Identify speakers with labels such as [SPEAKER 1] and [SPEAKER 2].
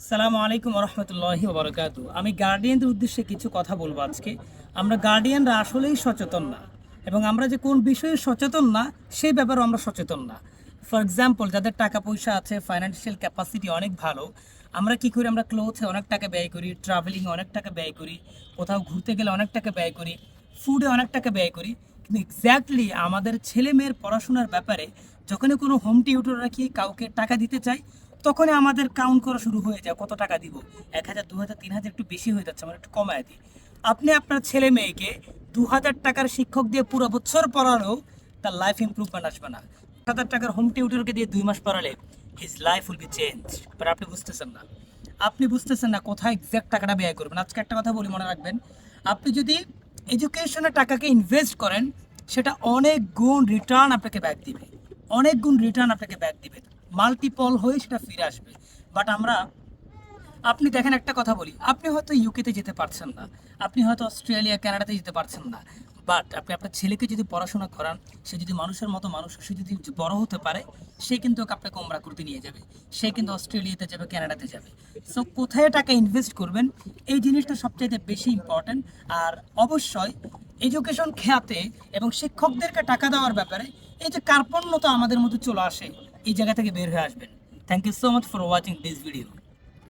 [SPEAKER 1] সালামু আলাইকুম রহমতুল্লাহি ওবরাকাতু। আমি গার্ডিয়ানদের উদ্দেশ্যে কিছু কথা বলবো আজকে। আমরা গার্ডিয়ানরা আসলেই সচেতন না, এবং আমরা যে কোন বিষয়ে সচেতন না সেই ব্যাপারেও আমরা সচেতন না। ফর এক্সাম্পল, যাদের টাকা পয়সা আছে, ফাইন্যান্সিয়াল ক্যাপাসিটি অনেক ভালো, আমরা কি করি? আমরা ক্লোথে অনেক টাকা ব্যয় করি, ট্রাভেলিংয়ে অনেক টাকা ব্যয় করি, কোথাও ঘুরতে গেলে অনেক টাকা ব্যয় করি, ফুডে অনেক টাকা ব্যয় করি। কিন্তু এক্স্যাক্টলি আমাদের ছেলে মেয়ের পড়াশোনার ব্যাপারে যখনই কোনো হোম টিউটর রাখি, কাউকে টাকা দিতে চাই, তখনই আমাদের কাউন্ট করা শুরু হয়ে যায় কত টাকা দিব। 1,000, 2,000, 3,000 একটু বেশি হয়ে যাচ্ছে, আমরা একটু কমায় দিই। আপনি আপনার ছেলে মেয়েকে 2,000 টাকার শিক্ষক দিয়ে পুরো বছর পড়ালেও তার লাইফ ইমপ্রুভমেন্ট আসবে না। 1,000 টাকার হোম টিউটরকে দিয়ে 2 মাস পড়ালে his life will be change. But আপনি বুঝতেছেন না কোথায় এক্স্যাক্ট টাকাটা ব্যয় করবেন। আজকে একটা কথা বলি, মনে রাখবেন, আপনি যদি এডুকেশনে টাকাকে ইনভেস্ট করেন, সেটা অনেক গুণ রিটার্ন আপনাকে ব্যাক দিবে, অনেক গুণ রিটার্ন আপনাকে ব্যাক দিবে, মাল্টিপল হয়ে সেটা ফিরে আসবে। বাট আপনি দেখেন, একটা কথা বলি, আপনি হয়তো ইউকেতে যেতে পারছেন না, আপনি হয়তো অস্ট্রেলিয়া, কানাডাতে যেতে পারছেন না, বাট আপনি আপনার ছেলেকে যদি পড়াশোনা করান, সে যদি মানুষের মতো মানুষ, সে যদি বড় হতে পারে, সে কিন্তু আপনাকে ওমরা করতে নিয়ে যাবে, সে কিন্তু অস্ট্রেলিয়াতে যাবে, কানাডাতে যাবে। সো কোথায় টাকা ইনভেস্ট করবেন, এই জিনিসটা সবচাইতে বেশি ইম্পর্ট্যান্ট। আর অবশ্যই এডুকেশন খেয়াতে এবং শিক্ষকদেরকে টাকা দেওয়ার ব্যাপারে এই যে কার্পণ্যতা আমাদের মধ্যে চলে আসে, এই জায়গা থেকে বের হয়ে আসবেন। Thank you so much for watching this video.